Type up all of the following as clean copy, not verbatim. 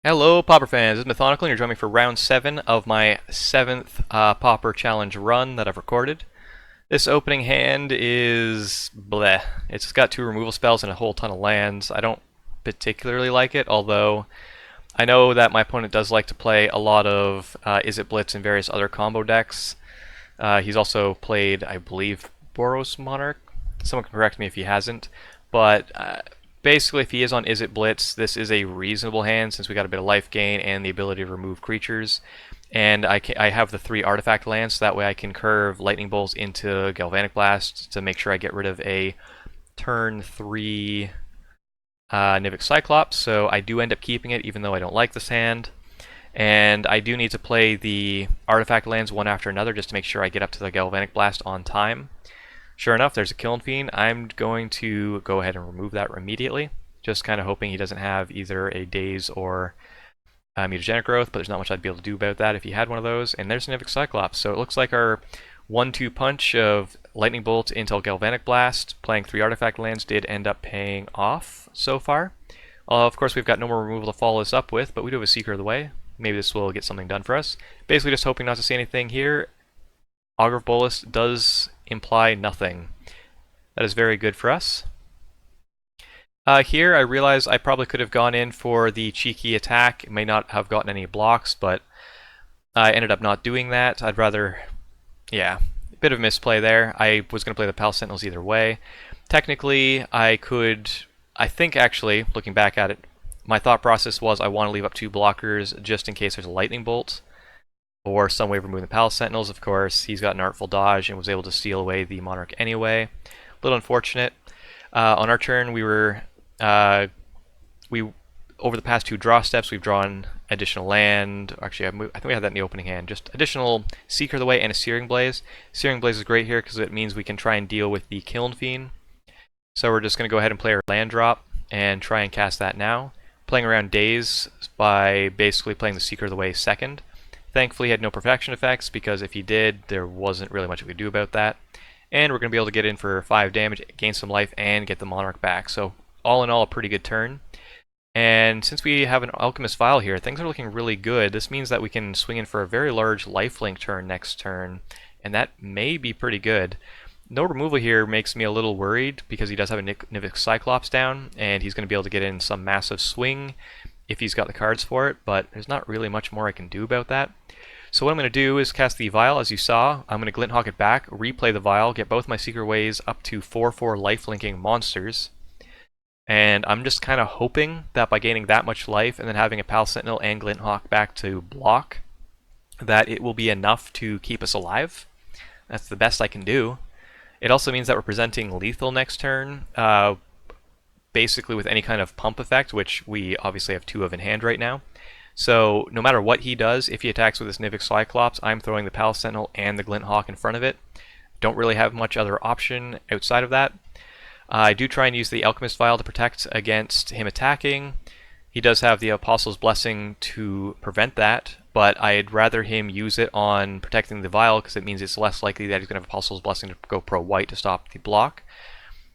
Hello, Pauper fans. This is Mathonical, and you're joining me for round 7 of my 7th Pauper Challenge run that I've recorded. This opening hand is bleh. It's got 2 removal spells and a whole ton of lands. I don't particularly like it, although I know that my opponent does like to play a lot of Izzet Blitz and various other combo decks. He's also played, I believe, BorosSS Monarch. Someone can correct me if he hasn't, but basically, if he is on Izzet Blitz, this is a reasonable hand since we got a bit of life gain and the ability to remove creatures. And I have the 3 artifact lands, so that way I can curve Lightning Bolts into Galvanic Blast to make sure I get rid of a turn 3 Nivix Cyclops. So I do end up keeping it, even though I don't like this hand. And I do need to play the artifact lands one after another just to make sure I get up to the Galvanic Blast on time. Sure enough, there's a Kiln Fiend. I'm going to go ahead and remove that immediately. Just kind of hoping he doesn't have either a Daze or Mutagenic Growth, but there's not much I'd be able to do about that if he had one of those. And there's an Nivix Cyclops. So it looks like our 1-2 punch of Lightning Bolt into Galvanic Blast, playing 3 artifact lands, did end up paying off so far. Of course, we've got no more removal to follow this up with, but we do have a Seeker of the Way. Maybe this will get something done for us. Basically just hoping not to see anything here. Augur of Bolus does imply nothing. That is very good for us. Here I realize I probably could have gone in for the cheeky attack. It may not have gotten any blocks, but I ended up not doing that. I'd rather, yeah, a bit of misplay there. I was going to play the Pal Sentinels either way. Technically, I think actually, looking back at it, my thought process was I want to leave up 2 blockers just in case there's a Lightning Bolt or some way of removing the Palace Sentinels. Of course, he's got an Artful Dodge and was able to steal away the Monarch anyway. A little unfortunate. On our turn, we over the past 2 draw steps, we've drawn additional land. Actually, I think we had that in the opening hand. Just additional Seeker of the Way and a Searing Blaze. Searing Blaze is great here because it means we can try and deal with the Kiln Fiend. So we're just going to go ahead and play our land drop and try and cast that now. Playing around Daze by basically playing the Seeker of the Way second. Thankfully, he had no perfection effects, because if he did, there wasn't really much we could do about that. And we're going to be able to get in for 5 damage, gain some life, and get the Monarch back. So, all in all, a pretty good turn. And since we have an Alchemist Vial here, things are looking really good. This means that we can swing in for a very large lifelink turn next turn, and that may be pretty good. No removal here makes me a little worried, because he does have a Nivix Cyclops down, and he's going to be able to get in some massive swing if he's got the cards for it, but there's not really much more I can do about that. So what I'm going to do is cast the Vial, as you saw. I'm going to Glinthawk it back, replay the Vial, get both my Secret Ways up to 4/4 life-linking monsters. And I'm just kind of hoping that by gaining that much life and then having a Pal Sentinel and Glinthawk back to block, that it will be enough to keep us alive. That's the best I can do. It also means that we're presenting lethal next turn, basically with any kind of pump effect, which we obviously have 2 of in hand right now. So no matter what he does, if he attacks with his Nivix Cyclops, I'm throwing the Pal Sentinel and the Glinthawk in front of it. Don't really have much other option outside of that. I do try and use the Alchemist Vial to protect against him attacking. He does have the Apostle's Blessing to prevent that, but I'd rather him use it on protecting the Vial, because it means it's less likely that he's going to have Apostle's Blessing to go pro-white to stop the block.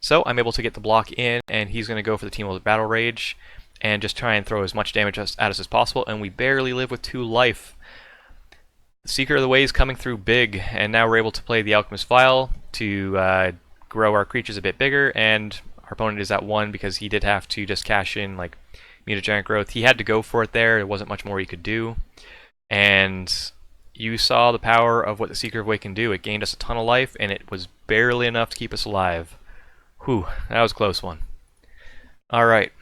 So I'm able to get the block in, and he's going to go for the Team of Battle Rage and just try and throw as much damage at us as possible, and we barely live with 2 life. The Seeker of the Way is coming through big, and now we're able to play the Alchemist Vial to grow our creatures a bit bigger, and our opponent is at 1 because he did have to just cash in like Mutagenic Growth. He had to go for it there wasn't much more he could do, and you saw the power of what the Seeker of the Way can do. It gained us a ton of life, and it was barely enough to keep us alive. Whew, that was a close one. Alright,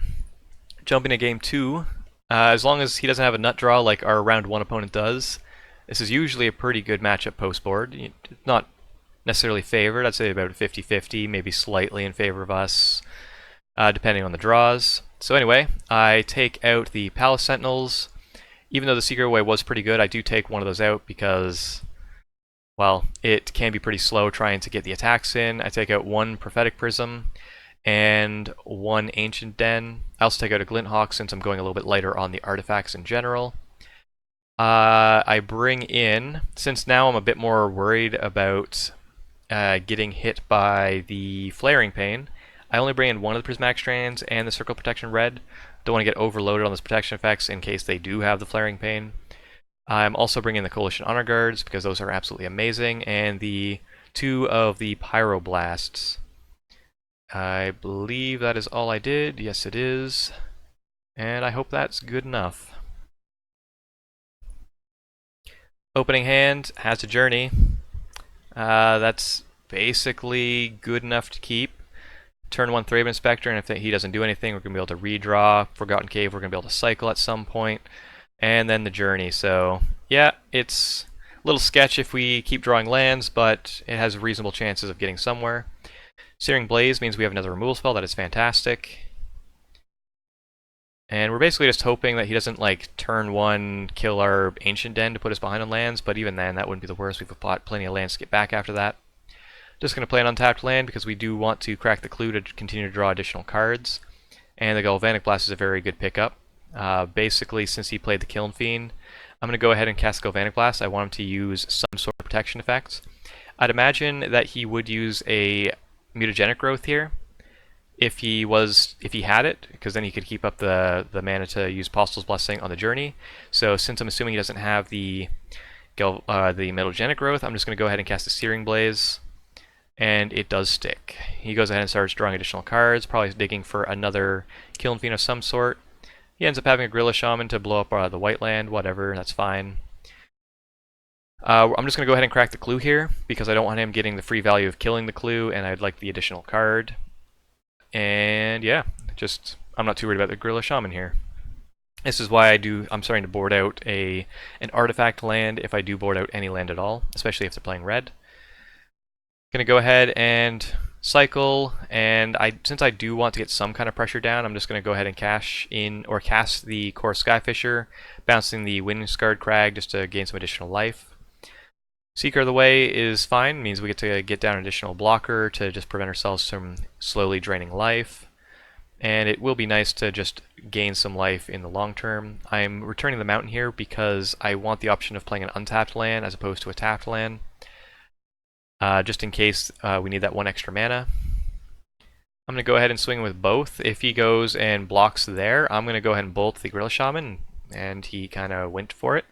jumping to game 2. As long as he doesn't have a nut draw like our round 1 opponent does, this is usually a pretty good matchup post board. Not necessarily favored, I'd say about 50-50, maybe slightly in favor of us, depending on the draws. So anyway, I take out the Palace Sentinels. Even though the Seeker Away was pretty good, I do take one of those out because, well, it can be pretty slow trying to get the attacks in. I take out 1 Prophetic Prism and 1 Ancient Den. I also take out a Glinthawk since I'm going a little bit lighter on the artifacts in general. I bring in, since now I'm a bit more worried about getting hit by the Flaring Pain, I only bring in 1 of the Prismatic Strands and the Circle Protection Red. Don't want to get overloaded on those protection effects in case they do have the Flaring Pain. I'm also bringing the Coalition Honor Guards because those are absolutely amazing, and the 2 of the Pyroblasts. I believe that is all I did. Yes, it is. And I hope that's good enough. Opening hand has a journey. That's basically good enough to keep. Turn 1 Thraben Inspector, and if he doesn't do anything, we're going to be able to redraw. Forgotten Cave, we're going to be able to cycle at some point. And then the journey. So, yeah, it's a little sketch if we keep drawing lands, but it has reasonable chances of getting somewhere. Searing Blaze means we have another removal spell. That is fantastic. And we're basically just hoping that he doesn't, like, turn 1, kill our Ancient Den to put us behind on lands, but even then, that wouldn't be the worst. We've got plenty of lands to get back after that. Just going to play an untapped land because we do want to crack the clue to continue to draw additional cards. And the Galvanic Blast is a very good pickup. Basically, since he played the Kiln Fiend, I'm going to go ahead and cast Galvanic Blast. I want him to use some sort of protection effects. I'd imagine that he would use a Mutagenic Growth here if he had it, because then he could keep up the mana to use Apostle's Blessing on the journey. So since I'm assuming he doesn't have the Mutagenic Growth, I'm just going to go ahead and cast the Searing Blaze, and it does stick. He goes ahead and starts drawing additional cards, probably digging for another Kiln Fiend of some sort. He ends up having a Gorilla Shaman to blow up the white land, whatever, that's fine. I'm just going to go ahead and crack the clue here, because I don't want him getting the free value of killing the clue, and I'd like the additional card. And yeah, I'm not too worried about the Gorilla Shaman here. This is why I'm starting to board out an artifact land if I do board out any land at all, especially if they're playing red. Gonna go ahead and cycle, and since I do want to get some kind of pressure down, I'm just gonna go ahead and cast the Core Skyfisher, bouncing the Windscarred Crag just to gain some additional life. Seeker of the Way is fine, means we get to get down an additional blocker to just prevent ourselves from slowly draining life. And it will be nice to just gain some life in the long term. I'm returning the Mountain here because I want the option of playing an untapped land as opposed to a tapped land. Just in case we need that 1 extra mana. I'm going to go ahead and swing with both. If he goes and blocks there, I'm going to go ahead and bolt the Gorilla Shaman, and he kind of went for it.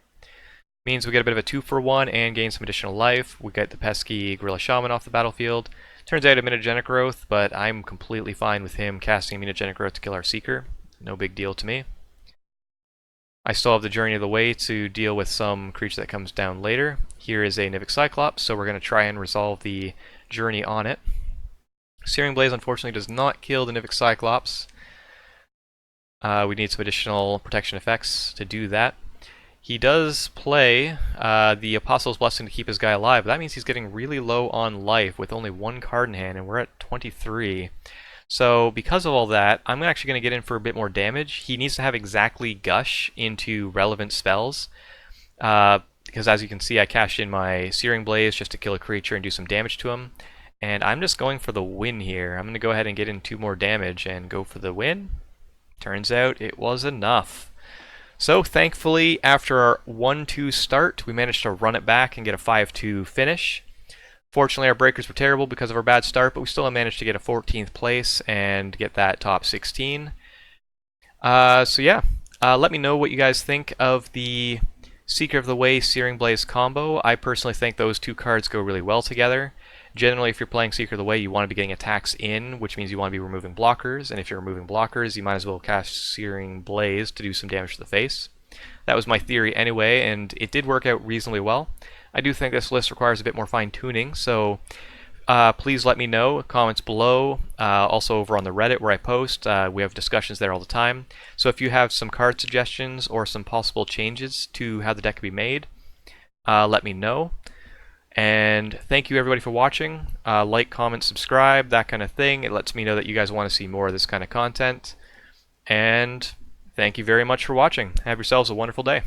Means we get a bit of a 2-for-1 and gain some additional life. We get the pesky Gorilla Shaman off the battlefield. Turns out a Mutagenic Growth, but I'm completely fine with him casting Mutagenic Growth to kill our Seeker. No big deal to me. I still have the Journey of the Way to deal with some creature that comes down later. Here is a Nivik Cyclops, so we're going to try and resolve the journey on it. Searing Blaze unfortunately does not kill the Nivik Cyclops. We need some additional protection effects to do that. He does play the Apostle's Blessing to keep his guy alive, but that means he's getting really low on life with only 1 card in hand, and we're at 23. So because of all that, I'm actually going to get in for a bit more damage. He needs to have exactly Gush into relevant spells. Because as you can see, I cashed in my Searing Blaze just to kill a creature and do some damage to him. And I'm just going for the win here. I'm going to go ahead and get in 2 more damage and go for the win. Turns out it was enough. So thankfully, after our 1-2 start, we managed to run it back and get a 5-2 finish. Fortunately, our breakers were terrible because of our bad start, but we still managed to get a 14th place and get that top 16. So yeah, let me know what you guys think of the Seeker of the Way, Searing Blaze combo. I personally think those 2 cards go really well together. Generally, if you're playing Seeker of the Way, you want to be getting attacks in, which means you want to be removing blockers, and if you're removing blockers, you might as well cast Searing Blaze to do some damage to the face. That was my theory anyway, and it did work out reasonably well. I do think this list requires a bit more fine-tuning, so please let me know, comments below, also over on the Reddit where I post. We have discussions there all the time. So if you have some card suggestions or some possible changes to how the deck can be made, let me know. And thank you everybody for watching. Like, comment, subscribe, that kind of thing. It lets me know that you guys want to see more of this kind of content. And thank you very much for watching. Have yourselves a wonderful day.